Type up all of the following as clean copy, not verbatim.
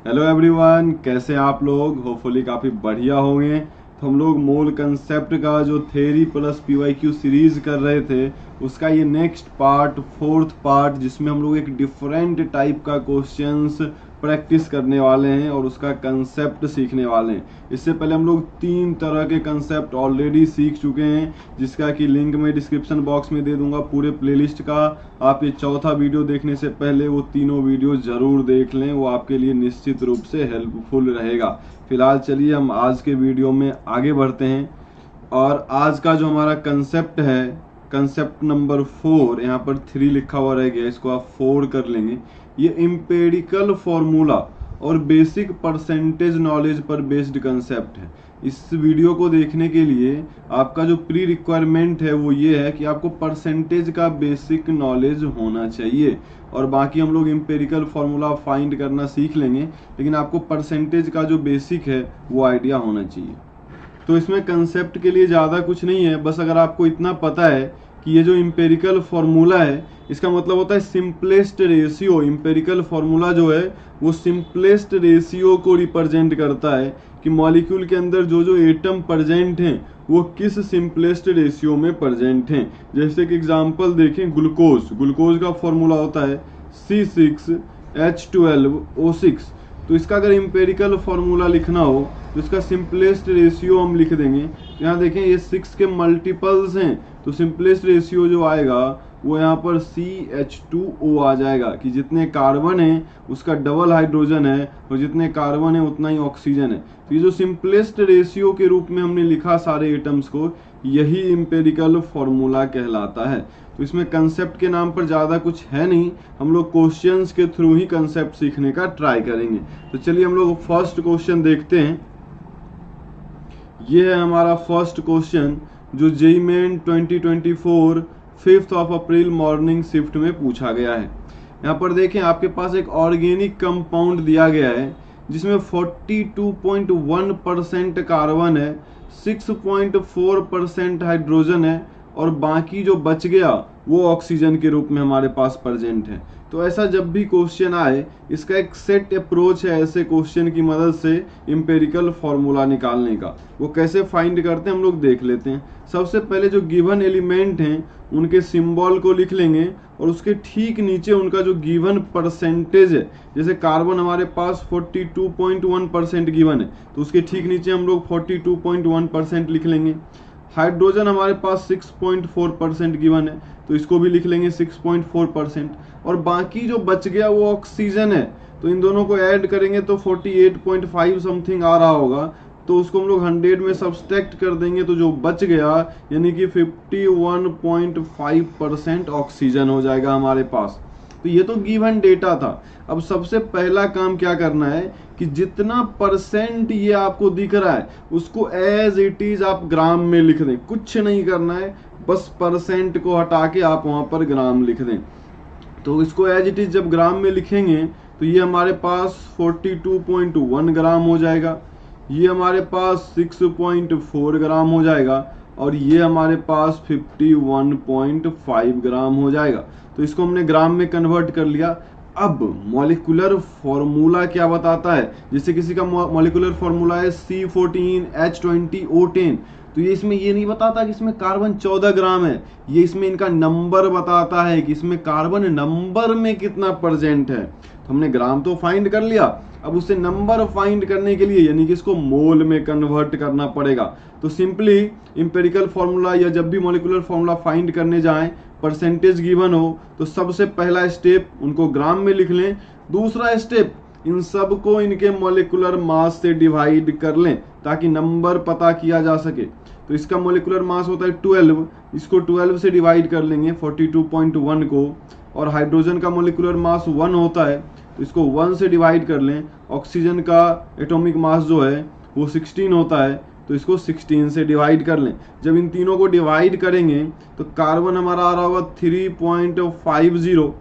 Hello everyone, कैसे हैं आप लोग। होपफुली काफ़ी बढ़िया होंगे। तो हम लोग मोल कंसेप्ट का जो थ्योरी प्लस पीवाईक्यू सीरीज कर रहे थे, उसका ये नेक्स्ट पार्ट, फोर्थ पार्ट, जिसमें हम लोग एक डिफरेंट टाइप का क्वेश्चंस प्रैक्टिस करने वाले हैं और उसका कंसेप्ट सीखने वाले हैं। इससे पहले हम लोग 3 तरह के कंसेप्ट ऑलरेडी सीख चुके हैं, जिसका कि लिंक मैं डिस्क्रिप्शन बॉक्स में दे दूंगा पूरे प्लेलिस्ट का। आप ये चौथा वीडियो देखने से पहले वो तीनों वीडियो जरूर देख लें, वो आपके लिए निश्चित रूप से हेल्पफुल रहेगा। फिलहाल चलिए हम आज के वीडियो में आगे बढ़ते हैं। और आज का जो हमारा कंसेप्ट है, कंसेप्ट नंबर 4, यहाँ पर 3 लिखा हुआ रह गया, इसको आप 4 कर लेंगे। ये इम्पेरिकल फॉर्मूला और बेसिक परसेंटेज नॉलेज पर बेस्ड कंसेप्ट है। इस वीडियो को देखने के लिए आपका जो प्री रिक्वायरमेंट है वो ये है कि आपको परसेंटेज का बेसिक नॉलेज होना चाहिए, और बाकी हम लोग इम्पेरिकल फॉर्मूला फाइंड करना सीख लेंगे, लेकिन आपको परसेंटेज का जो बेसिक है वो आइडिया होना चाहिए। तो इसमें कंसेप्ट के लिए ज़्यादा कुछ नहीं है, बस अगर आपको इतना पता है कि ये जो इम्पेरिकल फॉर्मूला है, इसका मतलब होता है सिंपलेस्ट रेशियो। इम्पेरिकल फॉर्मूला जो है वो सिंपलेस्ट रेशियो को रिप्रेजेंट करता है कि मॉलिक्यूल के अंदर जो जो एटम प्रेजेंट हैं वो किस सिंपलेस्ट रेशियो में प्रेजेंट हैं। जैसे कि एग्जांपल देखें, ग्लूकोज का फॉर्मूला होता है C6H12O6। तो इसका अगर इम्पेरिकल फॉर्मूला लिखना हो तो इसका सिंपलेस्ट रेशियो हम लिख देंगे। यहाँ देखें ये 6 के मल्टीपल्स हैं, तो सिंपलेस्ट रेशियो जो आएगा वो यहाँ पर CH2O आ जाएगा कि जितने कार्बन है उसका डबल हाइड्रोजन है, और जितने कार्बन है उतना ही ऑक्सीजन है। तो ये जो सिंपलेस्ट रेशियो के रूप में हमने लिखा सारे एटम्स को, यही इम्पेरिकल फॉर्मूला कहलाता है। तो इसमें कंसेप्ट के नाम पर ज़्यादा कुछ है नहीं, हम लोग क्वेश्चंस के थ्रू ही कंसेप्ट सीखने का ट्राई करेंगे। तो चलिए हम लोग फर्स्ट क्वेश्चन देखते हैं। ये है हमारा फर्स्ट क्वेश्चन जो जेईई मेन 2024 5 अप्रैल मॉर्निंग शिफ्ट में पूछा गया है। यहाँ पर देखें, आपके पास एक ऑर्गेनिक कंपाउंड दिया गया है जिसमें 42.1% कार्बन है, 6.4% हाइड्रोजन है, और बाकी जो बच गया वो ऑक्सीजन के रूप में हमारे पास प्रेजेंट है। तो ऐसा जब भी क्वेश्चन आए, इसका एक सेट अप्रोच है ऐसे क्वेश्चन की मदद से इम्पेरिकल फॉर्मूला निकालने का। वो कैसे फाइंड करते हैं हम लोग देख लेते हैं। सबसे पहले जो गिवन एलिमेंट हैं उनके सिंबल को लिख लेंगे, और उसके ठीक नीचे उनका जो गिवन परसेंटेज है, जैसे कार्बन हमारे पास 42.1% गिवन है, तो उसके ठीक नीचे हम लोग 42.1% लिख लेंगे। हाइड्रोजन हमारे पास 6.4% गिवन है, तो इसको भी लिख लेंगे 6.4%। और बाकी जो बच गया वो ऑक्सीजन है, तो इन दोनों को ऐड करेंगे तो 48.5 समथिंग आ रहा होगा, तो उसको हम लोग 100 में सब्सट्रैक्ट कर देंगे, तो जो बच गया यानी कि 51.5% ऑक्सीजन हो जाएगा हमारे पास। तो ये तो गिवन डेटा था। अब सबसे पहला काम क्या करना है कि जितना परसेंट ये आपको दिख रहा है उसको एज इट इज आप ग्राम में लिख दें। कुछ नहीं करना है, बस परसेंट को हटा के आप वहां पर ग्राम लिख दें। तो इसको एज इट इज जब ग्राम में लिखेंगे तो ये हमारे पास 42.1 ग्राम हो जाएगा, ये हमारे पास 6.4 ग्राम हो जाएगा, और ये हमारे पास 51.5 ग्राम हो जाएगा। तो इसको हमने ग्राम में कन्वर्ट कर लिया। अब मॉलिक्यूलर फॉर्मूला क्या बताता है, जैसे किसी का मॉलिक्यूलर फॉर्मूला है C14H20O10, तो ये इसमें ये नहीं बताता कि इसमें कार्बन 14 ग्राम है, ये इसमें इनका नंबर बताता है कि इसमें कार्बन नंबर में कितना प्रेजेंट है। तो हमने ग्राम तो फाइंड कर लिया, अब उससे नंबर फाइंड करने के लिए यानी कि इसको मोल में कन्वर्ट करना पड़ेगा। तो सिंपली इंपेरिकल फॉर्मूला या जब भी मॉलिक्यूलर फॉर्मूला फाइंड करने जाएं, परसेंटेज गिवन हो, तो सबसे पहला स्टेप उनको ग्राम में लिख लें। दूसरा स्टेप, इन सब को इनके मॉलिक्यूलर मास से डिवाइड कर लें ताकि नंबर पता किया जा सके। तो इसका मॉलिक्यूलर मास होता है 12, इसको 12 से डिवाइड कर लेंगे 42.1 को, और हाइड्रोजन का मॉलिक्यूलर मास 1 होता है, तो इसको 1 से डिवाइड कर लें। ऑक्सीजन का एटॉमिक मास जो है वो 16 होता है, तो इसको 16 से डिवाइड कर लें। जब इन तीनों को डिवाइड करेंगे तो कार्बन हमारा आ रहा होगा 3.50,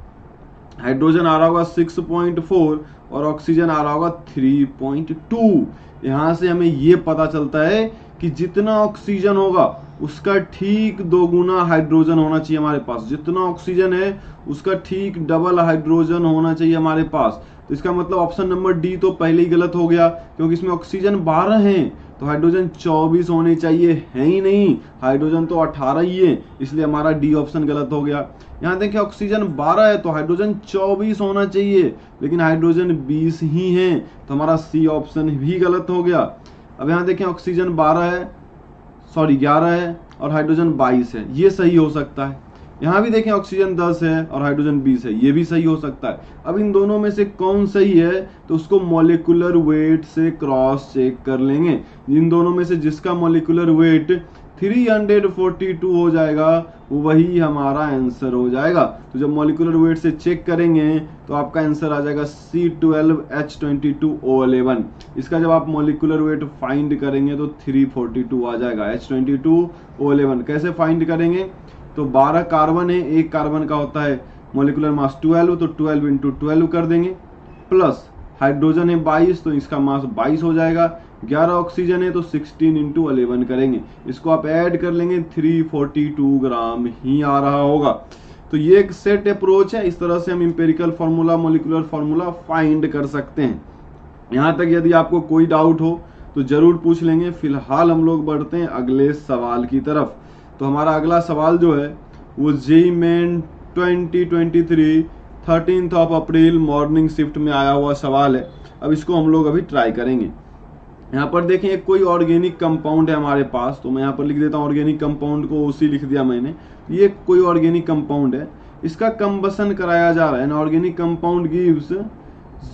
हाइड्रोजन आ रहा होगा 6.4, और ऑक्सीजन आ रहा होगा 3.2। यहां से हमें ये पता चलता है कि जितना ऑक्सीजन होगा उसका ठीक 2 गुना हाइड्रोजन होना चाहिए हमारे पास। जितना ऑक्सीजन है उसका ठीक डबल हाइड्रोजन होना चाहिए हमारे पास। तो इसका मतलब ऑप्शन नंबर डी तो पहले ही गलत हो गया, क्योंकि इसमें ऑक्सीजन 12 है तो हाइड्रोजन 24 होने चाहिए, है ही नहीं, हाइड्रोजन तो 18 ही है, इसलिए हमारा डी ऑप्शन गलत हो गया। यहाँ देखिए ऑक्सीजन 12 है तो हाइड्रोजन 24 होना चाहिए, लेकिन हाइड्रोजन 20 ही है, तो हमारा सी ऑप्शन भी गलत हो गया। अब यहाँ देखें ऑक्सीजन 11 है और हाइड्रोजन 22 है, ये सही हो सकता है। यहाँ भी देखें ऑक्सीजन 10 है और हाइड्रोजन 20 है, ये भी सही हो सकता है। अब इन दोनों में से कौन सही है तो उसको मॉलिक्यूलर वेट से क्रॉस चेक कर लेंगे। इन दोनों में से जिसका मॉलिक्यूलर वेट 342 हो जाएगा वही हमारा आंसर हो जाएगा। तो जब मॉलिक्यूलर वेट से चेक करेंगे तो आपका आंसर आ जाएगा C12H22O11। इसका जब आप मॉलिक्यूलर वेट फाइंड करेंगे तो 342 आ जाएगा। H22O11 कैसे फाइंड करेंगे, तो 12 कार्बन है, एक कार्बन का होता है मॉलिक्यूलर मास 12, तो 12 इंटू 12 कर देंगे, प्लस हाइड्रोजन है 22 तो इसका मास 22 हो जाएगा, 11 ऑक्सीजन है तो 16 इंटू 11 करेंगे, इसको आप ऐड कर लेंगे 342 ग्राम ही आ रहा होगा। तो ये एक सेट अप्रोच है, इस तरह से हम empirical formula, molecular formula find कर सकते हैं। यहाँ तक यदि आपको कोई डाउट हो तो जरूर पूछ लेंगे। फिलहाल हम लोग बढ़ते हैं अगले सवाल की तरफ। तो हमारा अगला सवाल जो है वो जेईई मेन 2023 13 अप्रैल मॉर्निंग शिफ्ट में आया हुआ सवाल है। अब इसको हम लोग अभी ट्राई करेंगे। यहाँ पर देखें एक कोई ऑर्गेनिक कंपाउंड है हमारे पास, तो मैं यहाँ पर लिख देता हूँ ऑर्गेनिक कंपाउंड को, उसी लिख दिया मैंने। ये कोई ऑर्गेनिक कंपाउंड है, इसका कंबसन कराया जा रहा है। Organic compound gives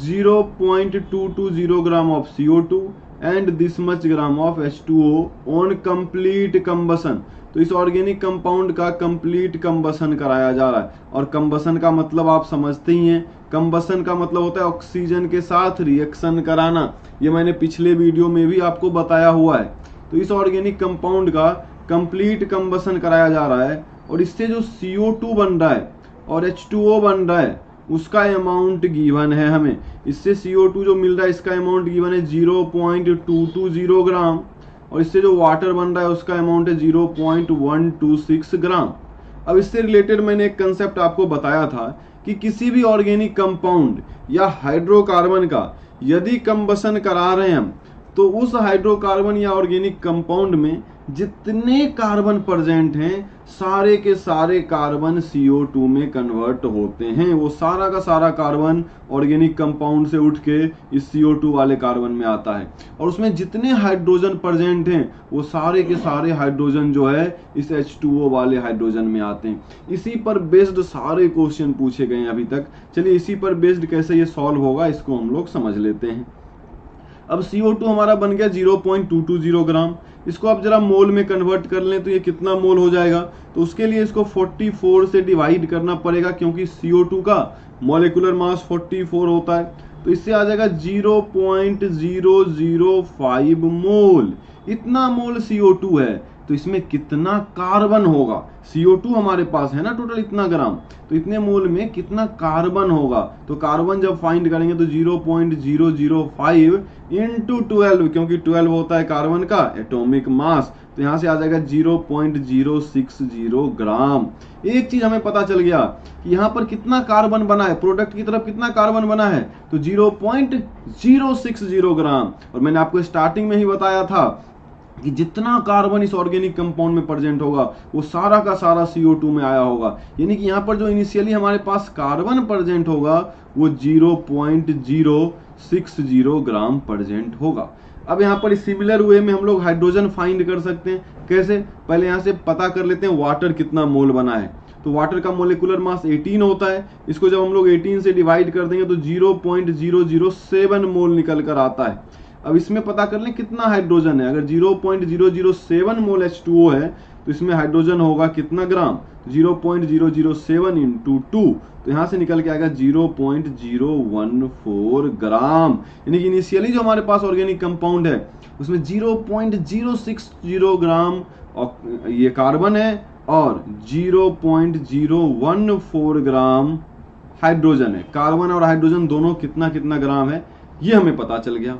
0.220 gram of CO2 and this much gram of H2O on complete combustion. तो इस ऑर्गेनिक कंपाउंड का कंप्लीट कंबसन कराया जा रहा है, और कंबसन का मतलब आप समझते ही हैं, कंबसन का मतलब होता है ऑक्सीजन के साथ रिएक्शन कराना। ये मैंने पिछले वीडियो में भी आपको बताया हुआ है। तो इस ऑर्गेनिक कंपाउंड का कंप्लीट कंबसन कराया जा रहा है, और इससे जो CO2 बन रहा है और H2O बन रहा है उसका अमाउंट गिवन है हमें। इससे CO2 जो मिल रहा है इसका अमाउंट गिवन है 0.220 ग्राम, और इससे जो वाटर बन रहा है उसका अमाउंट है 0.126 ग्राम। अब इससे रिलेटेड मैंने एक कंसेप्ट आपको बताया था कि किसी भी ऑर्गेनिक कंपाउंड या हाइड्रोकार्बन का यदि कंबसन करा रहे हैं हम, तो उस हाइड्रोकार्बन या ऑर्गेनिक कंपाउंड में जितने कार्बन प्रेजेंट हैं सारे के सारे कार्बन CO2 में कन्वर्ट होते हैं। वो सारा का सारा कार्बन ऑर्गेनिक कंपाउंड से उठ के इस CO2 वाले कार्बन में आता है, और उसमें जितने हाइड्रोजन प्रेजेंट हैं वो सारे के सारे हाइड्रोजन जो है इस H2O वाले हाइड्रोजन में आते हैं। इसी पर बेस्ड सारे क्वेश्चन पूछे गए हैं अभी तक। चलिए इसी पर बेस्ड कैसे ये सॉल्व होगा इसको हम लोग समझ लेते हैं। अब CO2 हमारा बन गया 0.220 ग्राम। इसको आप जरा मोल में कन्वर्ट कर लें तो ये कितना मोल हो जाएगा, तो उसके लिए इसको 44 से डिवाइड करना पड़ेगा, क्योंकि CO2 का मॉलिक्यूलर मास 44 होता है। तो इससे आ जाएगा 0.005 मोल। इतना मोल CO2 है तो इसमें कितना कार्बन होगा। CO2 हमारे पास है ना टोटल इतना ग्राम, तो इतने मोल में कितना कार्बन होगा। तो कार्बन जब फाइंड करेंगे तो 0.005 इंटू 12, क्योंकि 12 होता है कार्बन का एटॉमिक मास, तो यहां से आ जाएगा 0.060 ग्राम। एक चीज हमें पता चल गया कि यहाँ पर कितना कार्बन बना है, प्रोडक्ट की तरफ कितना कार्बन बना है, तो 0.060 ग्राम। और मैंने आपको स्टार्टिंग में ही बताया था कि जितना कार्बन इस ऑर्गेनिक कंपाउंड में प्रेजेंट होगा वो सारा का सारा CO2 में आया होगा। यानी कि यहाँ पर जो इनिशियली हमारे पास कार्बन प्रेजेंट होगा वो 0.060 ग्राम प्रेजेंट होगा। अब यहाँ पर सिमिलर वे में हम लोग हाइड्रोजन फाइंड कर सकते हैं। कैसे, पहले यहाँ से पता कर लेते हैं वाटर कितना मोल बना है। तो वाटर का मोलिकुलर मास 18 होता है, इसको जब हम लोग 18 से डिवाइड कर देंगे तो 0.007 मोल निकल कर आता है। अब इसमें पता कर लें कितना हाइड्रोजन है। अगर 0.007 मोल H2O है तो इसमें हाइड्रोजन होगा कितना ग्राम, 0.007 इंटू 2, तो यहां से निकल के आएगा 0.014 ग्राम। यानी कि इनिशियली जो हमारे पास ऑर्गेनिक कंपाउंड है उसमें 0.060 ग्राम ये कार्बन है और 0.014 ग्राम हाइड्रोजन है। कार्बन और हाइड्रोजन दोनों कितना कितना ग्राम है ये हमें पता चल गया।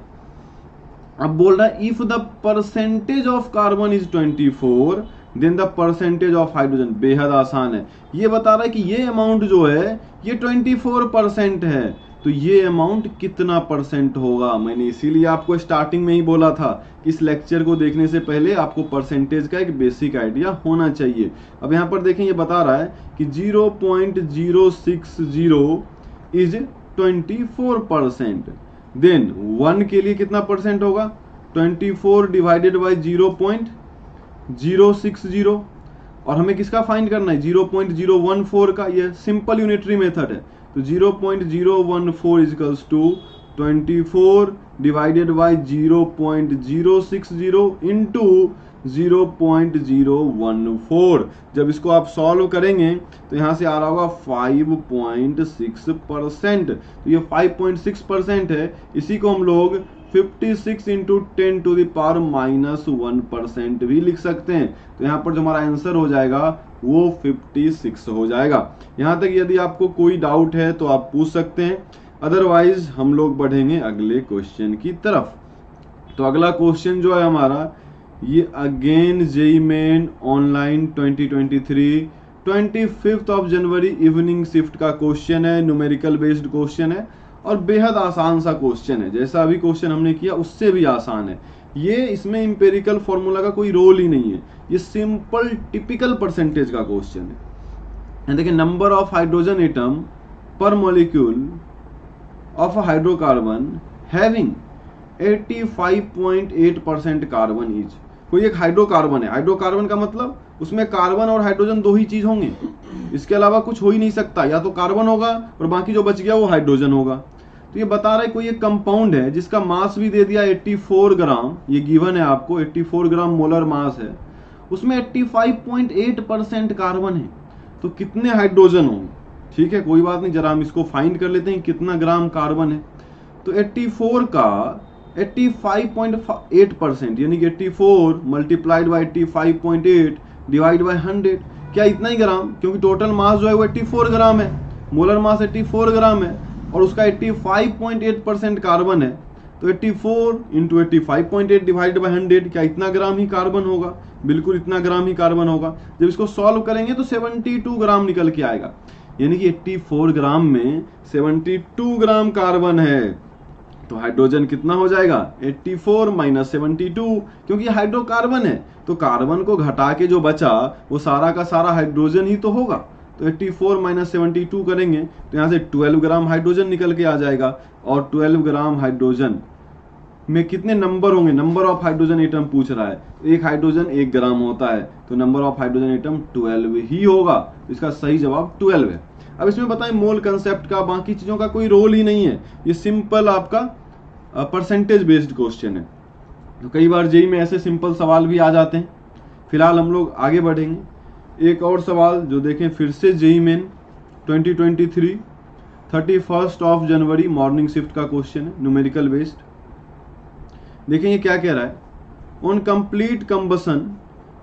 अब बोल रहा है if the percentage of carbon is 24 then the percentage of hydrogen. बेहद आसान है, ये बता रहा है कि ये अमाउंट जो है ये 24% है, तो ये अमाउंट कितना परसेंट होगा। मैंने इसीलिए आपको स्टार्टिंग में ही बोला था कि इस लेक्चर को देखने से पहले आपको परसेंटेज का एक बेसिक आइडिया होना चाहिए। अब यहाँ पर देखें, ये बता रहा है कि 0.060 इज 24%। देन 1 के लिए कितना परसेंट होगा, 24 डिवाइडेड बाई 0.060, और हमें किसका फाइंड करना है, 0.014 का। ये सिंपल यूनिटरी मेथड है। तो 0.014 equals to 24 divided by 0.060 into 0.014। जब इसको आप सॉल्व करेंगे तो यहाँ से आ रहा होगा 5.6%। तो ये 5.6% है। इसी को हम लोग 56 इंटू 10 टू द पावर -1% भी लिख सकते हैं। तो यहाँ पर जो हमारा आंसर हो जाएगा वो 56 हो जाएगा। यहाँ तक यदि आपको कोई डाउट है तो आप पूछ सकते हैं, अदरवाइज हम लोग बढ़ेंगे अगले क्वेश्चन की तरफ। तो अगला क्वेश्चन जो है हमारा, ये अगेन जेईई मेन ऑनलाइन 2023 25 जनवरी इवनिंग शिफ्ट का क्वेश्चन है। न्यूमेरिकल बेस्ड क्वेश्चन है और बेहद आसान सा क्वेश्चन है। जैसा अभी क्वेश्चन हमने किया उससे भी आसान है ये। इसमें इंपेरिकल फॉर्मूला का कोई रोल ही नहीं है। ये सिंपल टिपिकल परसेंटेज का क्वेश्चन है। देखिए, नंबर ऑफ हाइड्रोजन एटम पर molecule of hydrocarbon having 85.8% carbon each. कोई एक हाइड्रोकार्बन है। हाइड्रोकार्बन का मतलब उसमें कार्बन और हाइड्रोजन दो ही चीज होंगे, इसके अलावा कुछ हो ही नहीं सकता। या तो कार्बन होगा और बाकी जो बच गया वो हाइड्रोजन होगा। तो ये बता रहा है कोई एक कंपाउंड है जिसका मास भी दे दिया 84 ग्राम, ये गिवन है आपको, 84 ग्राम मोलर मास है, उसमें 85.8% कार्बन है। तो कितने हाइड्रोजन होंगे, ठीक है कोई बात नहीं, जरा हम इसको फाइंड कर लेते हैं कितना ग्राम कार्बन है। तो 84 का 85.8% यानी कि 84 मल्टीप्लाइड बाई 85.8 डिवाइड बाई 100, क्या इतना ही ग्राम, क्योंकि टोटल मास जो है वो 84 ग्राम है, मोलर मास 84 ग्राम है और उसका 85.8% कार्बन है। तो 84 इंटू 85.8 डिवाइड बाई 100, क्या इतना ग्राम ही कार्बन होगा, बिल्कुल इतना ग्राम ही कार्बन होगा। जब इसको सॉल्व करेंगे तो 72 ग्राम निकल के आएगा, यानी कि 84 ग्राम में 72 ग्राम कार्बन है। तो हाइड्रोजन कितना हो जाएगा, 84 माइनस 72, क्योंकि हाइड्रोकार्बन है तो कार्बन को घटा के जो बचा वो सारा का सारा हाइड्रोजन ही तो होगा। तो 84 माइनस 72 करेंगे तो यहाँ से 12 ग्राम हाइड्रोजन निकल के आ जाएगा। और 12 ग्राम हाइड्रोजन में कितने नंबर होंगे, नंबर ऑफ हाइड्रोजन एटम पूछ रहा है। एक हाइड्रोजन 1 ग्राम होता है, तो नंबर ऑफ हाइड्रोजन एटम 12 ही होगा। इसका सही जवाब 12 है। अब इसमें बताएं मोल कंसेप्ट का, बाकी चीजों का कोई रोल ही नहीं है। ये सिंपल आपका परसेंटेज बेस्ड क्वेश्चन है। तो कई बार जेईई में ऐसे सिंपल सवाल भी आ जाते हैं। फिलहाल हम लोग आगे बढ़ेंगे। एक और सवाल जो देखें फिर से जेईई मेन 2023 31 जनवरी मॉर्निंग शिफ्ट का क्वेश्चन है, न्यूमेरिकल बेस्ड। देखें ये क्या कह रहा है, on complete combustion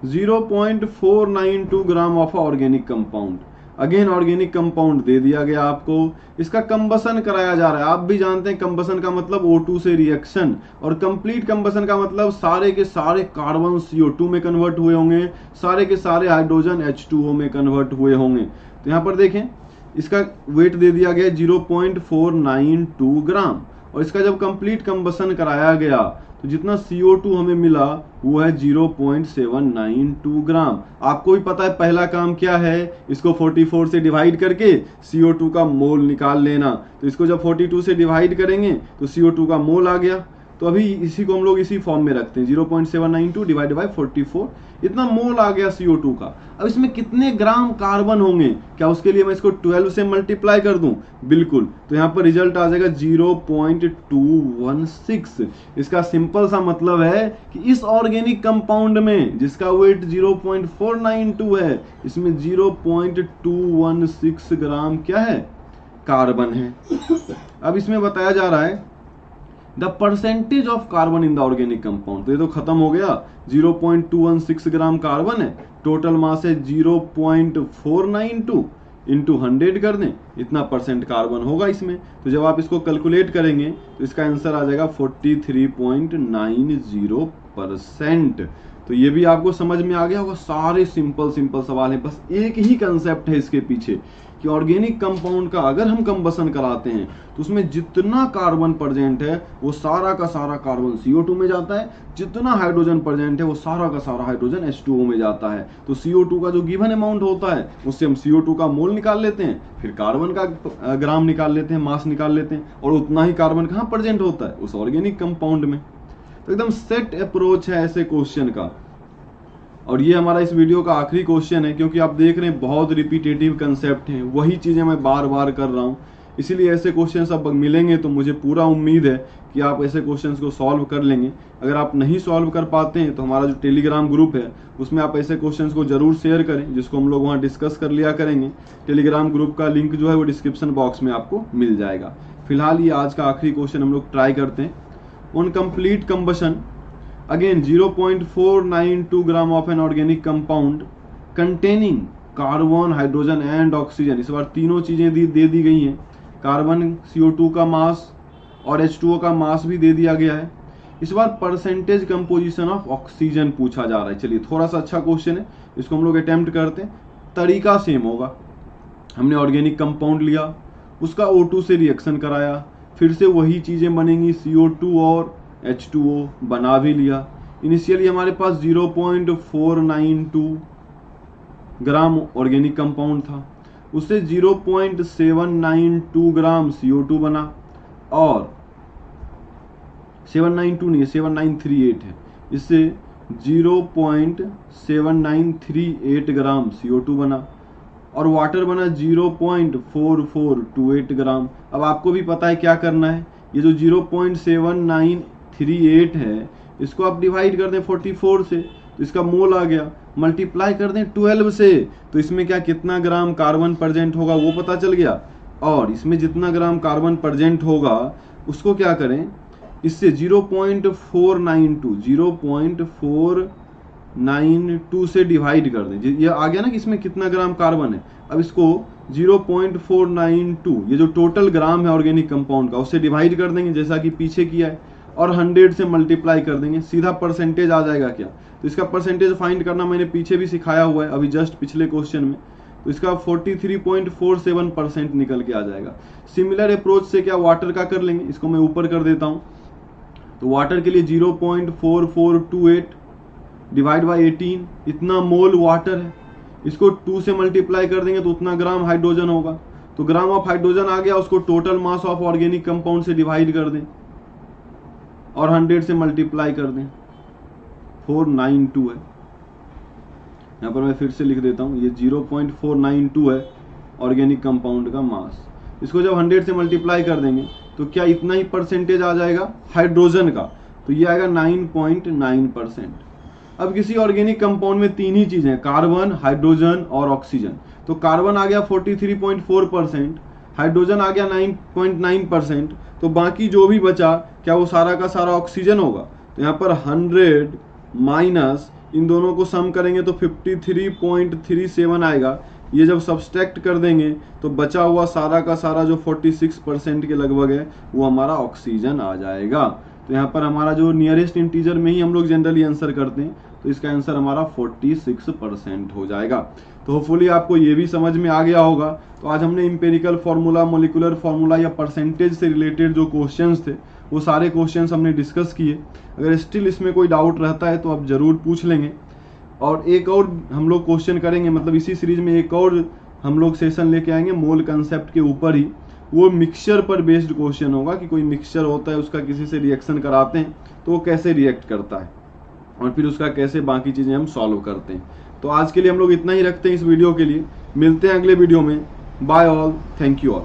0.492 gram of organic compound. Again organic compound दे दिया गया आपको, इसका कंबसन कराया जा रहा है। आप भी जानते हैं कंबसन का मतलब O2 से रिएक्शन, और कंप्लीट कंबसन का मतलब सारे के सारे कार्बन CO2 में कन्वर्ट हुए होंगे, सारे के सारे हाइड्रोजन H2O में कन्वर्ट हुए होंगे। तो यहाँ पर देखें इसका वेट दे दिया गया 0.492 ग्राम, और इसका जब कंप्लीट कंबसन कराया गया तो जितना CO2 हमें मिला वो है 0.792 ग्राम। आपको भी पता है पहला काम क्या है, इसको 44 से डिवाइड करके CO2 का मोल निकाल लेना। तो इसको जब 42 से डिवाइड करेंगे तो CO2 का मोल आ गया। तो अभी इसी को हम लोग इसी फॉर्म में रखते हैं, 0.792 डिवाइड बाई 44, इतना मोल आ गया CO2 का। अब इसमें कितने ग्राम कार्बन होंगे, क्या उसके लिए मैं इसको 12 से मल्टीप्लाई कर दूं, बिल्कुल। तो यहाँ पर रिजल्ट आ जाएगा 0.216। इसका सिंपल सा मतलब है कि इस ऑर्गेनिक कंपाउंड में जिसका वेट 0.492 है, इसमें 0.216 ग्राम क्या है, कार्बन है। अब इसमें बताया जा रहा है the percentage of carbon in the organic compound. तो ये तो खत्म हो गया, 0.216 ग्राम कार्बन है, टोटल मास है 0.492 इंटू 100 कर दें, इतना परसेंट कार्बन होगा इसमें। तो जब आप इसको कैलकुलेट करेंगे तो इसका आंसर आ जाएगा 43.90%। तो तो ये भी आपको समझ में आ गया होगा। सारे सिंपल सिंपल सवाल हैं, बस एक ही कंसेप्ट है इसके पीछे कि ऑर्गेनिक कंपाउंड का अगर हम कंबसन कराते हैं तो उसमें जितना कार्बन प्रेजेंट है वो सारा का सारा कार्बन CO2 में जाता है, जितना हाइड्रोजन प्रेजेंट है वो सारा का सारा हाइड्रोजन H2O में जाता है। तो CO2 का जो गिवन अमाउंट होता है उससे हम CO2 का मोल निकाल लेते हैं, फिर कार्बन का ग्राम निकाल लेते हैं, मास निकाल लेते हैं, और उतना ही कार्बन कहाँ प्रेजेंट होता है, उस ऑर्गेनिक कंपाउंड में। तो एकदम सेट अप्रोच है ऐसे क्वेश्चन का। और ये हमारा इस वीडियो का आखिरी क्वेश्चन है, क्योंकि आप देख रहे हैं बहुत रिपीटेटिव कंसेप्ट हैं, वही चीजें मैं बार बार कर रहा हूँ, इसीलिए ऐसे क्वेश्चंस अब मिलेंगे तो मुझे पूरा उम्मीद है कि आप ऐसे क्वेश्चंस को सॉल्व कर लेंगे। अगर आप नहीं सॉल्व कर पाते हैं तो हमारा जो टेलीग्राम ग्रुप है उसमें आप ऐसे क्वेश्चंस को जरूर शेयर करें, जिसको हम लोग वहाँ डिस्कस कर लिया करेंगे। टेलीग्राम ग्रुप का लिंक जो है वो डिस्क्रिप्शन बॉक्स में आपको मिल जाएगा। फिलहाल ये आज का आखिरी क्वेश्चन हम लोग ट्राई करते हैं। On complete combustion again 0.492 gram of an organic compound containing carbon, hydrogen and oxygen, इस बार तीनों चीजें दे दी गई हैं। कार्बन, CO2 का मास और H2O का मास भी दे दिया गया है। इस बार परसेंटेज कंपोजिशन ऑफ ऑक्सीजन पूछा जा रहा है। चलिए थोड़ा सा अच्छा क्वेश्चन है, इसको हम लोग अटेम्प्ट करते हैं। तरीका सेम होगा, हमने ऑर्गेनिक कंपाउंड लिया, उसका O2 से रिएक्शन कराया, फिर से वही चीजें बनेंगी, CO2 और H2O बना भी लिया। इनिशियली हमारे पास 0.492 ग्राम ऑर्गेनिक कंपाउंड था, उससे 0.792 ग्राम CO2 बना, और 792 नहीं है, 7938 है, इससे 0.7938 ग्राम CO2 बना, और वाटर बना 0.4428 ग्राम। अब आपको भी पता है क्या करना है, ये जो 0.7938 है इसको आप डिवाइड कर दें 44 से, तो इसका मोल आ गया, मल्टीप्लाई कर दें 12 से, तो इसमें क्या कितना ग्राम कार्बन प्रेजेंट होगा वो पता चल गया। और इसमें जितना ग्राम कार्बन प्रेजेंट होगा उसको क्या करें, इससे 0.492 से डिवाइड कर दें। ये आ गया ना कि इसमें कितना ग्राम कार्बन है। अब इसको 0.492 ये जो टोटल ग्राम है ऑर्गेनिक कंपाउंड का उससे डिवाइड कर देंगे जैसा कि पीछे किया है, और 100 से मल्टीप्लाई कर देंगे, सीधा परसेंटेज आ जाएगा क्या। तो इसका परसेंटेज फाइंड करना मैंने पीछे भी सिखाया हुआ है, अभी जस्ट पिछले क्वेश्चन में। तो इसका 43.47% निकल के आ जाएगा। सिमिलर अप्रोच से क्या वाटर का कर लेंगे, इसको मैं ऊपर कर देता हूं। तो वाटर के लिए 0.4428 डिवाइड बाई 18, इतना मोल वाटर है, इसको 2 से मल्टीप्लाई कर देंगे तो उतना ग्राम हाइड्रोजन होगा। तो ग्राम ऑफ हाइड्रोजन आ गया, उसको total mass of organic compound से डिवाइड कर दें और 100 से मल्टीप्लाई कर दें, 492 है। यहाँ पर मैं फिर से लिख देता हूँ, ये 0.492 है ऑर्गेनिक कंपाउंड का मास। इसको जब 100 से मल्टीप्लाई कर देंगे तो क्या इतना ही परसेंटेज आ जाएगा हाइड्रोजन का, तो ये आएगा 9.9%। अब किसी ऑर्गेनिक कंपाउंड में तीन ही चीजें, कार्बन, हाइड्रोजन और ऑक्सीजन। तो कार्बन आ गया 43.4%, हाइड्रोजन आ गया 9.9%, तो बाकी जो भी बचा क्या वो सारा का सारा ऑक्सीजन होगा। तो यहाँ पर 100 माइनस इन दोनों को सम करेंगे तो 53.37 आएगा। ये जब सब्सट्रैक्ट कर देंगे तो बचा हुआ सारा का सारा जो 46% के लगभग है वो हमारा ऑक्सीजन आ जाएगा। तो यहाँ पर हमारा जो नियरेस्ट इंटीजर में ही हम लोग जनरली आंसर करते हैं, तो इसका आंसर हमारा 46% हो जाएगा। तो होपफुली आपको ये भी समझ में आ गया होगा। तो आज हमने इंपेरिकल फार्मूला, मोलिकुलर फार्मूला या परसेंटेज से रिलेटेड जो क्वेश्चंस थे वो सारे क्वेश्चंस हमने डिस्कस किए। अगर स्टिल इसमें कोई डाउट रहता है तो आप जरूर पूछ लेंगे, और एक और हम लोग क्वेश्चन करेंगे, मतलब इसी सीरीज में एक और हम लोग सेशन लेके आएंगे मोल कंसेप्ट के ऊपर ही। वो मिक्सचर पर बेस्ड क्वेश्चन होगा कि कोई मिक्सचर होता है, उसका किसी से रिएक्शन कराते हैं तो वो कैसे रिएक्ट करता है, और फिर उसका कैसे बाकी चीजें हम सॉल्व करते हैं। तो आज के लिए हम लोग इतना ही रखते हैं इस वीडियो के लिए। मिलते हैं अगले वीडियो में। Bye all, thank you all.